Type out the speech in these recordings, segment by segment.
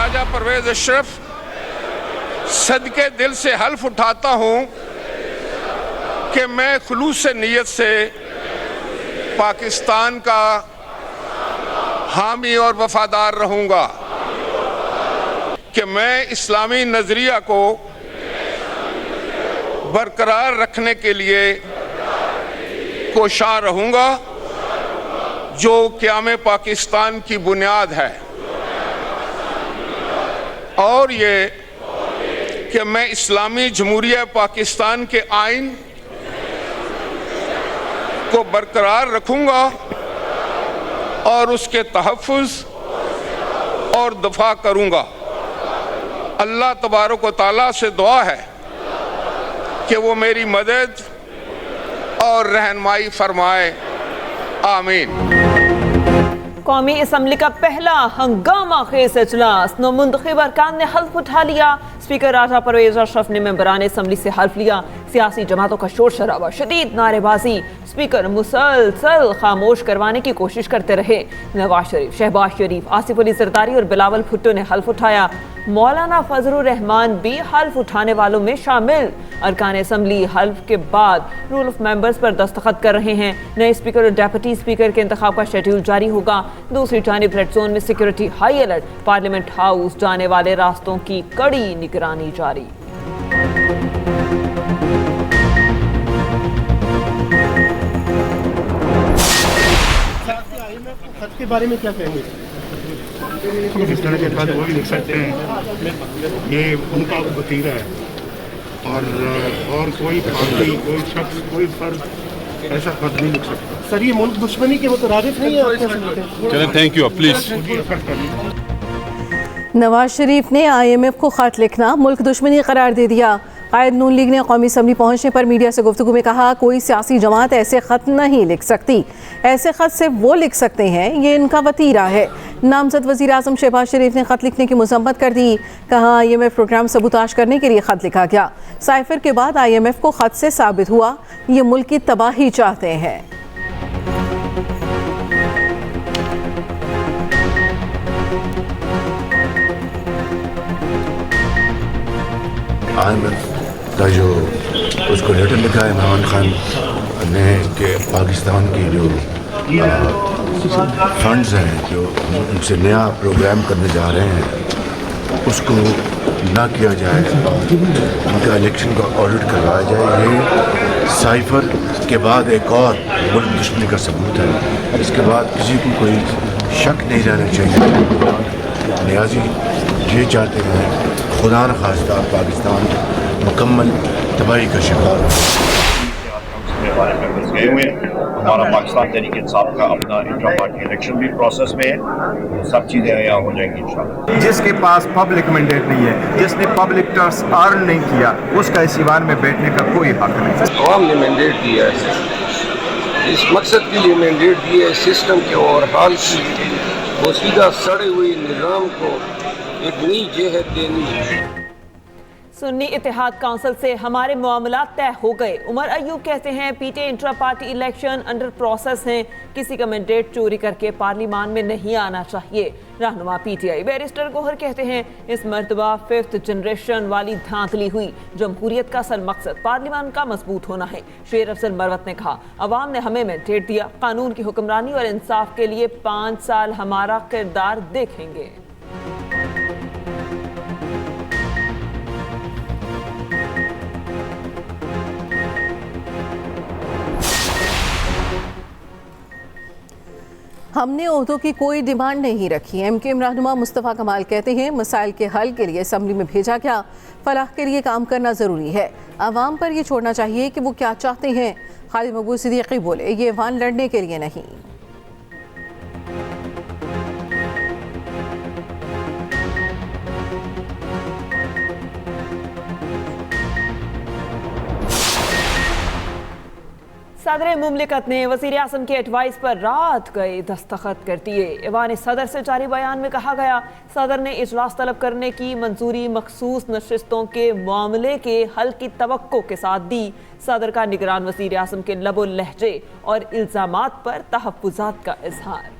राजा परवेज अशरफ सदके दिल से हल्फ उठाता हूँ कि मैं खुलूस नीयत से पाकिस्तान का हामी और वफादार रहूँगा, कि मैं इस्लामी नज़रिया को बरकरार रखने के लिए कोशां रहूँगा, जो क़याम पाकिस्तान की बुनियाद है, और ये कि मैं इस्लामी जमहूरिया पाकिस्तान के आइन को बरकरार रखूँगा और उसके तहफ़्फ़ुज़ और दफ़ा करूँगा। अल्लाह तबारक व तआला से दुआ है कि वो मेरी मदद और रहनुमाई फरमाए। आमीन। कौमी असम्बली का पहला हंगामा खेज इजलास, नुमुंतखब अरकान ने हल्फ उठा लिया। स्पीकर राजा परवेज अशरफ ने मेंबरान असम्बली से हल्फ लिया। सियासी जमातों का शोर शराबा, शदीद नारेबाजी, स्पीकर मुसलसल खामोश करवाने की कोशिश करते रहे। नवाज शरीफ, शहबाज शरीफ, आसिफ अली जरदारी और बिलावल भुट्टो ने हल्फ उठाया। मौलाना फजलुर रहमान भी हल्फ उठाने वालों में शामिल। अरकान असम्बली हल्फ के बाद रूल ऑफ मेंबर्स पर दस्तखत कर रहे हैं। नए स्पीकर और डेप्यूटी स्पीकर के इंतखाब का शेड्यूल जारी होगा। दूसरी जानिब रेड जोन में security high alert, parliament house जाने वाले रास्तों की कड़ी निगरानी जारी। खत के बारे में क्या कहेंगे? इस तरह के खत वो भी लिख सकते हैं, ये उनका वतीरा है, और कोई पार्टी, कोई शख्स, कोई फर्द ऐसा खत नहीं लिख सकता। सर, ये मुल्क दुश्मनी के मुतरादिफ नहीं है? चलें, thank you, please. Nawaz Sharif ने IMF को खत लिखना मुल्क दुश्मनी करार दे दिया। कायद नून लीग ने कौमी असम्बली पहुंचने पर मीडिया से गुफ्तगू में कहा, कोई सियासी जमात ऐसे ख़त नहीं लिख सकती, ऐसे ख़त सिर्फ वो लिख सकते हैं, ये इनका वतीरा है। नामजद वज़ीर आज़म शहबाज शरीफ ने ख़त लिखने की मज़म्मत कर दी। कहा, IMF प्रोग्राम सबूताश करने के लिए ख़त लिखा गया। साइफर के बाद IMF को ख़त से साबित हुआ ये मुल्क की तबाही चाहते हैं। IMF का जो उसको लेटर लिखा है इमरान खान ने कि पाकिस्तान की जो फंड्स हैं जो उनसे नया प्रोग्राम करने जा रहे हैं उसको ना किया जाए, उनका इलेक्शन का ऑडिट करवाया जाए, ये साइफर के बाद एक और मुल्क दुश्मनी का सबूत है। इसके बाद किसी को कोई शक नहीं रहना चाहिए। नियाजी ये चाहते हैं खुदा न खास्ता पाकिस्तान मुकम्मल तबाही का शिकार गए हुए हैं। हमारा पाकिस्तान तहरीक इंसाफ का अपना इंट्रा पार्टी इलेक्शन भी प्रोसेस में है, सब चीज़ें यहाँ हो जाएंगी इंशाल्लाह। जिसके पास पब्लिक मैंडेट नहीं है, जिसने पब्लिक ट्रस्ट अर्न नहीं किया, उसका इस ईवान में बैठने का कोई हक नहीं। अवाम ने मैंडेट दिया है, इस मकसद के लिए मैंडेट दिया है, सिस्टम के और हाल की वो सीधा सड़े हुए निज़ाम को एक नई जेहत देनी है। सुन्नी इत्तेहाद काउंसिल से हमारे मामला तय हो गए। उमर अयूब कहते हैं PTI intra party election under process हैं, किसी का मैंडेट चोरी करके पार्लियामान में नहीं आना चाहिए। रहनुमा पीटीआई बैरिस्टर गोहर कहते हैं इस मर्तबा 5th जनरेशन वाली धांधली हुई। जमहूरियत का असल मकसद पार्लियामान का मजबूत होना है। शेर अफजल मरवत ने कहा, अवाम ने हमें मैंडेट दिया, कानून की हुक्मरानी और इंसाफ के लिए 5 साल हमारा किरदार देखेंगे। हमने ओहदों की कोई डिमांड नहीं रखी। MKM रहनुमा मुस्तफ़ा कमाल कहते हैं मसाइल के हल के लिए असम्बली में भेजा गया, फलाह के लिए काम करना ज़रूरी है, आवाम पर यह छोड़ना चाहिए कि वो क्या चाहते हैं। खालिद मकबूल सिद्दीकी बोले, ये वान लड़ने के लिए नहीं। सदर मुमलिकत ने वज़ीर आज़म के एडवाइस पर रात गए दस्तखत कर दिए। ऐवान सदर से जारी बयान में कहा गया, सदर ने इजलास तलब करने की मंजूरी मखसूस नशिस्तों के मामले के हल की तवक्को के साथ दी। सदर का निगरान वज़ीर आज़म के लबो लहजे और इल्ज़ामात पर तहफ़्फ़ुज़ात का इजहार।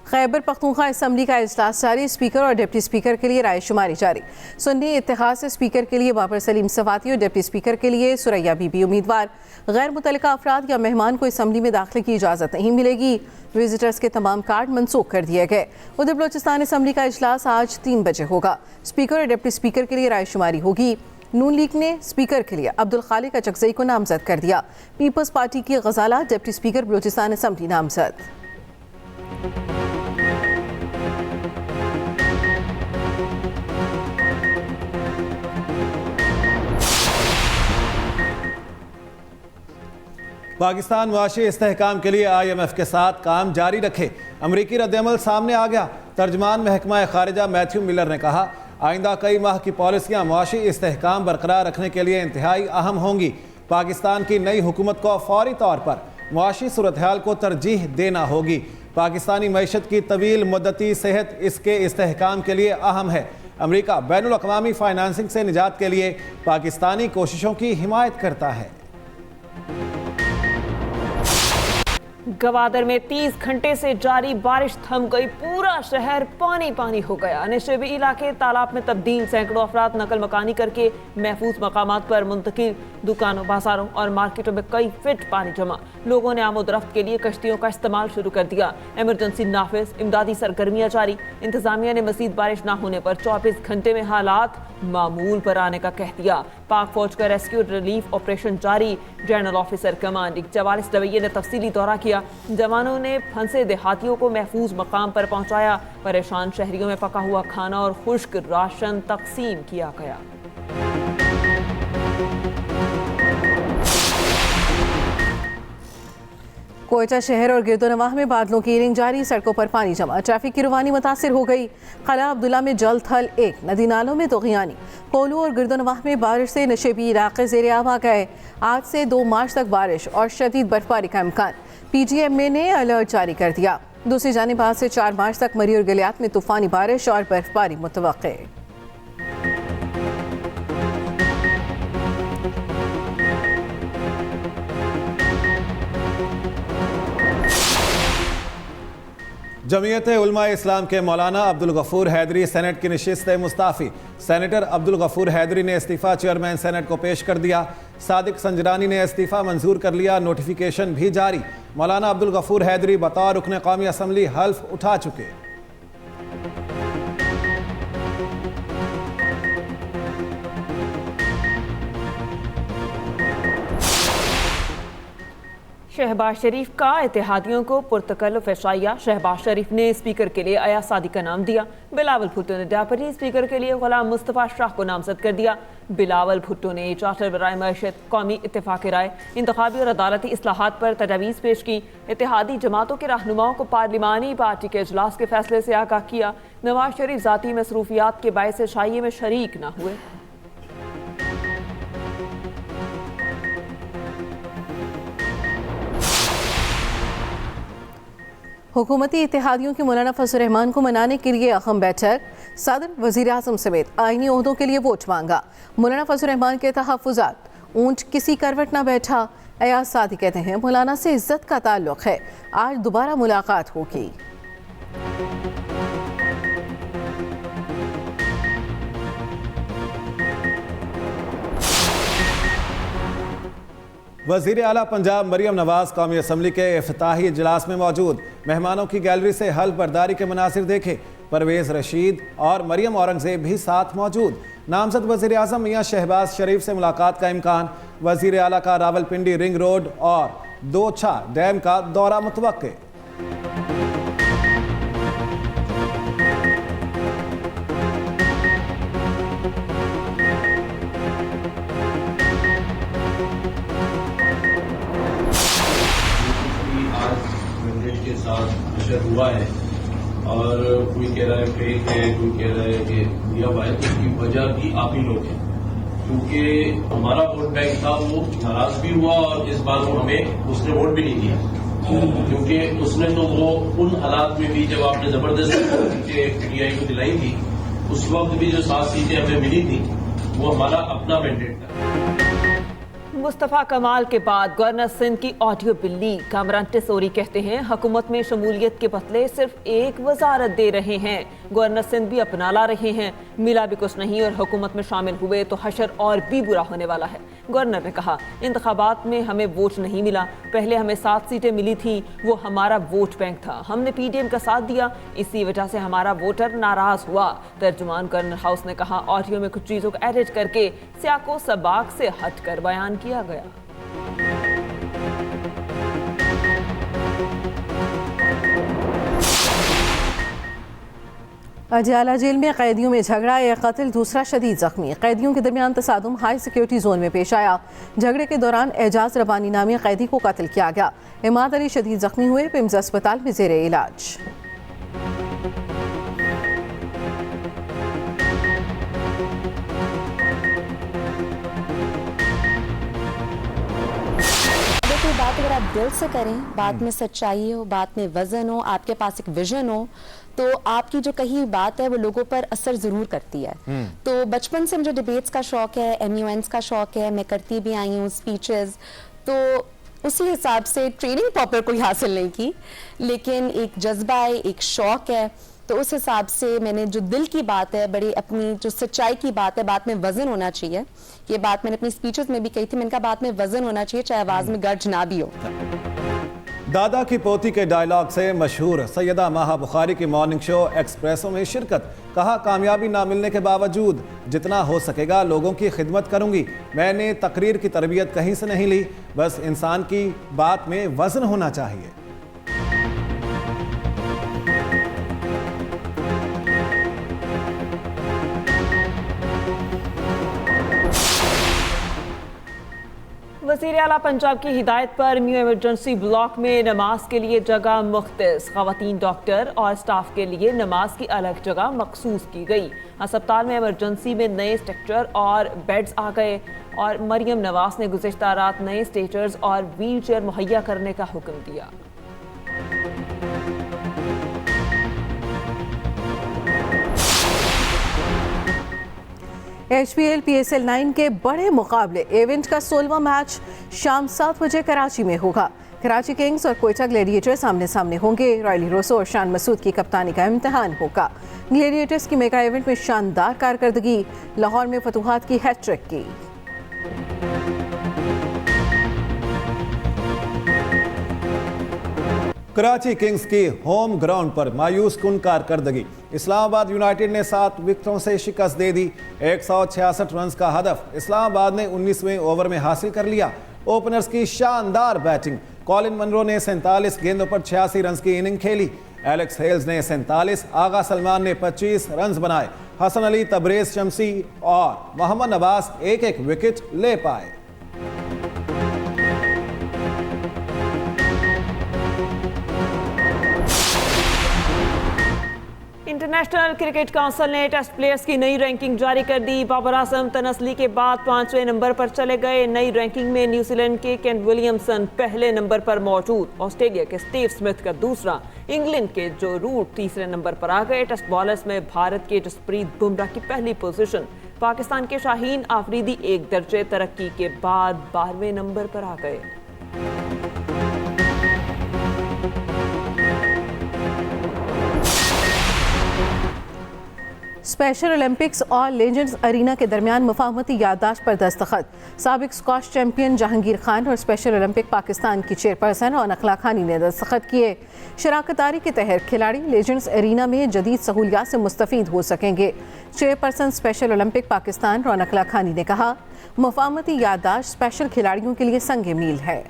खैबर पख्तूनख्वा असम्बली का इजलास जारी, स्पीकर और डिप्टी स्पीकर के लिए रायशुमारी जारी। सुन्नी इत्तेहाद से स्पीकर के लिए बाबर सलीम सवाती और डिप्टी स्पीकर के लिए सुरैया बीबी उम्मीदवार। गैर मुतल्लिका अफराद या मेहमान को असम्बली में दाखिले की इजाज़त नहीं मिलेगी। विजिटर्स के तमाम कार्ड मनसूख कर दिए गए। उधर बलोचिस्तान असम्बली का इजलास आज 3 बजे होगा। स्पीकर और डिप्टी स्पीकर के लिए रायशुमारी होगी। नून लीग ने स्पीकर के लिए अब्दुल खालिक अचकजई को नामजद कर दिया। पीपल्स पार्टी की गजाला डिप्टी स्पीकर बलोचिस्तान असम्बली नामजद। पाकिस्तान मुआशी इस्तेहकाम के लिए IMF के साथ काम जारी रखे, अमरीकी रद्दअमल सामने आ गया। तर्जमान महकमा खारिजा मैथ्यू मिलर ने कहा, आइंदा कई माह की पॉलिसियाँ मुआशी इस्तेहकाम बरकरार रखने के लिए इंतहाई अहम होंगी। पाकिस्तान की नई हुकूमत को फौरी तौर पर मुआशी सूरत हाल को तरजीह देना होगी। पाकिस्तानी मईशत की तवील मुद्दती सेहत इसके इस्तेहकाम के लिए अहम है। अमरीका बैनुल अक़वामी फाइनेंसिंग से निजात के लिए पाकिस्तानी कोशिशों की हिमायत करता है। गवादर में 30 घंटे से जारी बारिश थम गई, पूरा शहर पानी पानी हो गया। नशेबी इलाके तालाब में तब्दील, सैकड़ों अफराद नकल मकानी करके महफूज मकामात पर मुंतकिल। दुकानों, बाजारों और मार्केटों में कई फीट पानी जमा। लोगों ने आमोदरफ्त के लिए कश्तियों का इस्तेमाल शुरू कर दिया। इमरजेंसी नाफिज, इमदादी सरगर्मियां जारी। इंतजामिया ने मजीद बारिश न होने पर 24 घंटे में हालात मामूल पर आने का कह दिया। पाक फौज का रेस्क्यू रिलीफ ऑपरेशन जारी। जनरल ऑफिसर कमांडिंग 44 डवैये ने तफसीली दौरा किया। जवानों ने फंसे देहातियों को महफूज मकाम पर पहुंचाया। परेशान शहरियों में पका हुआ खाना और खुश्क राशन तकसीम किया गया। कोयटा शहर और गिरदोनवाह में बादलों की रिंग जारी, सड़कों पर पानी जमा, ट्रैफिक की रवानी मुतासिर हो गई। कला अब्दुल्ला में जल थल 1, नदी नालों में तोग़यानी। कोलू और गिरदोनवाह में बारिश से नशेबी इलाके ज़ेर आब आ गए। आज से 2 मार्च तक बारिश और शदीद बर्फबारी का इम्कान। PGMA ने अलर्ट जारी कर दिया। दूसरी जानिब आज से 4 मार्च तक मरी और गलियात में तूफानी बारिश और बर्फबारी मुतवक्के। जमीयत उलमा इस्लाम के मौलाना अब्दुल गफूर हैदरी सेनेट की नशिस्त मुस्ताफ़ी। सेनेटर अब्दुल गफूर हैदरी ने इस्तीफ़ा चेयरमैन सेनेट को पेश कर दिया। सादिक संजरानी ने इस्तीफ़ा मंजूर कर लिया, नोटिफिकेशन भी जारी। मौलाना अब्दुल गफूर हैदरी बतौर रुकन कौमी असम्बली हल्फ उठा चुके। शहबाज शरीफ का इत्तेहादियों को पुरतकल्लुफ़ एशाइया। शहबाज शरीफ ने स्पीकर के लिए अयाज सादी का नाम दिया। बिलावल भुट्टो ने डेप्यूटी स्पीकर के लिए गुलाम मुस्तफ़ा शाह को नामजद कर दिया। बिलावल भुट्टो ने चार्टर बराए मईशत, कौमी इत्तेफाक राय, इंतखाबी और अदालती इस्लाहात पर तजावीज़ पेश की। इत्तेहादी जमातों के रहनुमाओं को पार्लिमानी पार्टी के इजलास के फैसले से आगाह किया। नवाज शरीफ ज़ाती मसरूफियात के बायस एशाइये में शरीक न हुए। हुकूमती इत्तेहादियों के मौलाना फजल रहमान को मनाने के लिए अहम बैठक। सदर, वज़ीर आज़म समेत आईनी ओहदों के लिए वोट मांगा। मौलाना फजल रहमान के तहफ़्फ़ुज़ात, ऊंट किसी करवट ना बैठा। अयाज सादी कहते हैं मौलाना से इज्जत का ताल्लुक़ है, आज दोबारा मुलाकात होगी। वज़ीर आला पंजाब मरियम नवाज कौमी असम्बली के इफ्तिताही इजलास में मौजूद। मेहमानों की गैलरी से हल बर्दारी के मनासिर देखे। परवेज़ रशीद और मरियम औरंगज़ेब भी साथ मौजूद। नामजद वज़ीर आज़म मियाँ शहबाज शरीफ से मुलाकात का इम्कान। वज़ीर आला का रावलपिंडी रिंग रोड और दोछा डैम का दौरा मुतवक्के। के साथ नशर हुआ है और कोई कह रहा है फेक है, कोई कह रहा है कि दिया हुआ है। इसकी वजह भी आप ही लोग हैं, क्योंकि हमारा वोट बैंक था वो नाराज भी हुआ और इस बार वो हमें उसने वोट भी नहीं दिया, क्योंकि उसने तो वो उन हालात में भी जब आपने जबरदस्ती सीटें PTI को दिलाई थी, उस वक्त भी जो 7 सीटें हमें मिली थी वो हमारा अपना मैंडेट था। मुस्तफ़ा कमाल के बाद गवर्नर सिंध की ऑडियो बिल्ली। कामरान टिसोरी कहते हैं हुकूमत में शमूलियत के बदले सिर्फ एक वजारत दे रहे हैं, गवर्नर सिंध भी अपना ला रहे हैं, मिला भी कुछ नहीं और हुकूमत में शामिल हुए तो हशर और भी बुरा होने वाला है। गवर्नर ने कहा इंतखाबात में हमें वोट नहीं मिला, पहले हमें 7 सीटें मिली थी, वो हमारा वोट बैंक था, हमने PDM का साथ दिया, इसी वजह से हमारा वोटर नाराज हुआ। तर्जुमान गवर्नर हाउस ने कहा ऑडियो में कुछ चीज़ों को एडिट करके सियाको सबाक से हटकर बयान किया गया। अजियाला जेल में कैदियों में झगड़ा, एक कत्ल दूसरा शदीद जख्मी। कैदियों के दरमियान तसादुम हाई सिक्योरिटी जोन में पेश आया। झगड़े के दौरान एजाज रबानी नामी कैदी को कत्ल किया गया। इमाद अली शदीद जख्मी हुए, पिम्स अस्पताल में जेर इलाज। बात अगर आप दिल से करें, बात में सच्चाई हो, बात में वजन हो, आपके पास एक विजन हो, तो आपकी जो कही बात है वो लोगों पर असर जरूर करती है। तो बचपन से मुझे डिबेट्स का शौक है, MUNs का शौक है, मैं करती भी आई हूँ स्पीचेस, तो उसी हिसाब से ट्रेनिंग प्रॉपर कोई हासिल नहीं की, लेकिन एक जज्बा है, एक शौक है, तो उस हिसाब से मैंने जो दिल की बात है, बड़ी अपनी जो सच्चाई की बात है, बात में वजन होना चाहिए। ये बात मैंने अपनी स्पीचेस में भी कही थी, मैंने कहा बात में वजन होना चाहिए, चाहे आवाज में गर्ज ना भी हो। दादा की पोती के डायलॉग से मशहूर सैयदा माहा बुखारी की मॉर्निंग शो एक्सप्रेसो में शिरकत। कहा कामयाबी ना मिलने के बावजूद जितना हो सकेगा लोगों की खिदमत करूंगी। मैंने तकरीर की तरबियत कहीं से नहीं ली, बस इंसान की बात में वजन होना चाहिए। वज़ीर आला पंजाब की हिदायत पर न्यू इमरजेंसी ब्लॉक में नमाज के लिए जगह मुख्तस, ख़वातीन डॉक्टर और स्टाफ के लिए नमाज की अलग जगह मखसूस की गई। अस्पताल में इमरजेंसी में नए स्ट्रक्चर और बेड्स आ गए और मरियम नवाज ने गुज़िश्ता रात नए स्ट्रेचर्स और व्हील चेयर मुहैया करने का हुक्म दिया। HPL PSL 9 के बड़े मुकाबले इवेंट का 16वां मैच शाम 7 बजे कराची में होगा। कराची किंग्स और कोयटा ग्लैडिएटर्स आमने सामने होंगे। रॉयल हीरोज़ और शान मसूद की कप्तानी का इम्तिहान होगा। ग्लैडिएटर्स की मेगा इवेंट में शानदार कारकर्दगी, लाहौर में फतुहात की हैट्रिक की। कराची किंग्स की होम ग्राउंड पर मायूस कुन कारकर्दगी। इस्लामाबाद यूनाइटेड ने 7 विकेटों से शिकस्त दे दी। 166 रन का हदफ इस्लामाबाद ने 19वें ओवर में हासिल कर लिया। ओपनर्स की शानदार बैटिंग, कॉलिन मनरो ने 47 गेंदों पर 86 रन की इनिंग खेली। एलेक्स हेल्स ने 47, आगा सलमान ने 25 रन बनाए। हसन अली, तबरेज शमसी और मोहम्मद नवाज एक एक विकेट ले पाए। इंटरनेशनल क्रिकेट काउंसिल ने टेस्ट प्लेयर्स की नई रैंकिंग जारी कर दी। बाबर आजम तनस्ली के बाद 5वें नंबर पर चले गए। नई रैंकिंग में न्यूजीलैंड के केन विलियमसन पहले नंबर पर मौजूद, ऑस्ट्रेलिया के स्टीव स्मिथ का दूसरा, इंग्लैंड के जो रूट तीसरे नंबर पर आ गए। टेस्ट बॉलर्स में भारत के जसप्रीत बुमराह की पहली पोजीशन, पाकिस्तान के शाहीन आफरीदी एक दर्जे तरक्की के बाद 12वें नंबर पर आ गए। स्पेशल ओलंपिक्स और लेजेंड्स अरीना के दरमियान मुफाहमती याददाश्त पर दस्तखत। साबिक स्क्वाश चैंपियन जहांगीर खान और स्पेशल ओलंपिक पाकिस्तान की चेयरपर्सन और नखला खानी ने दस्तखत किए। शराकतदारी के तहत खिलाड़ी लेजेंड्स अरीना में जदीद सहूलियात से मुस्तफीद हो सकेंगे। चेयरपर्सन स्पेशल ओलंपिक पाकिस्तान और नखला खानी ने कहा मुफाहमती याददाश्त स्पेशल खिलाड़ियों के लिए संग मील है।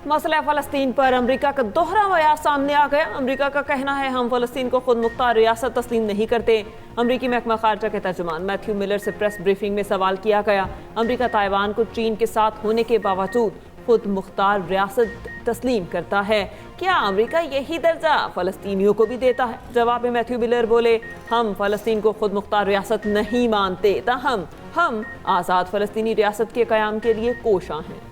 मसला फ़लस्तीन पर अमेरिका का दोहरा बयान सामने आ गया। अमेरिका का कहना है हम फ़लस्तीन को खुद मुख्तार रियासत तस्लीम नहीं करते। अमेरिकी महकमा खारजा के तर्जुमान मैथ्यू मिलर से प्रेस ब्रीफिंग में सवाल किया गया। अमेरिका ताइवान को चीन के साथ होने के बावजूद खुद मुख्तार रियासत तस्लीम करता है। क्या अमेरिका यही दर्जा फ़लस्तीनियों को भी देता है? जवाब में मैथ्यू मिलर बोले हम फ़लस्तीन को खुद मुख्तार रियासत नहीं मानते, ताहम हम आज़ाद फ़लस्तीनी रियासत के क़याम के लिए कोशां हैं।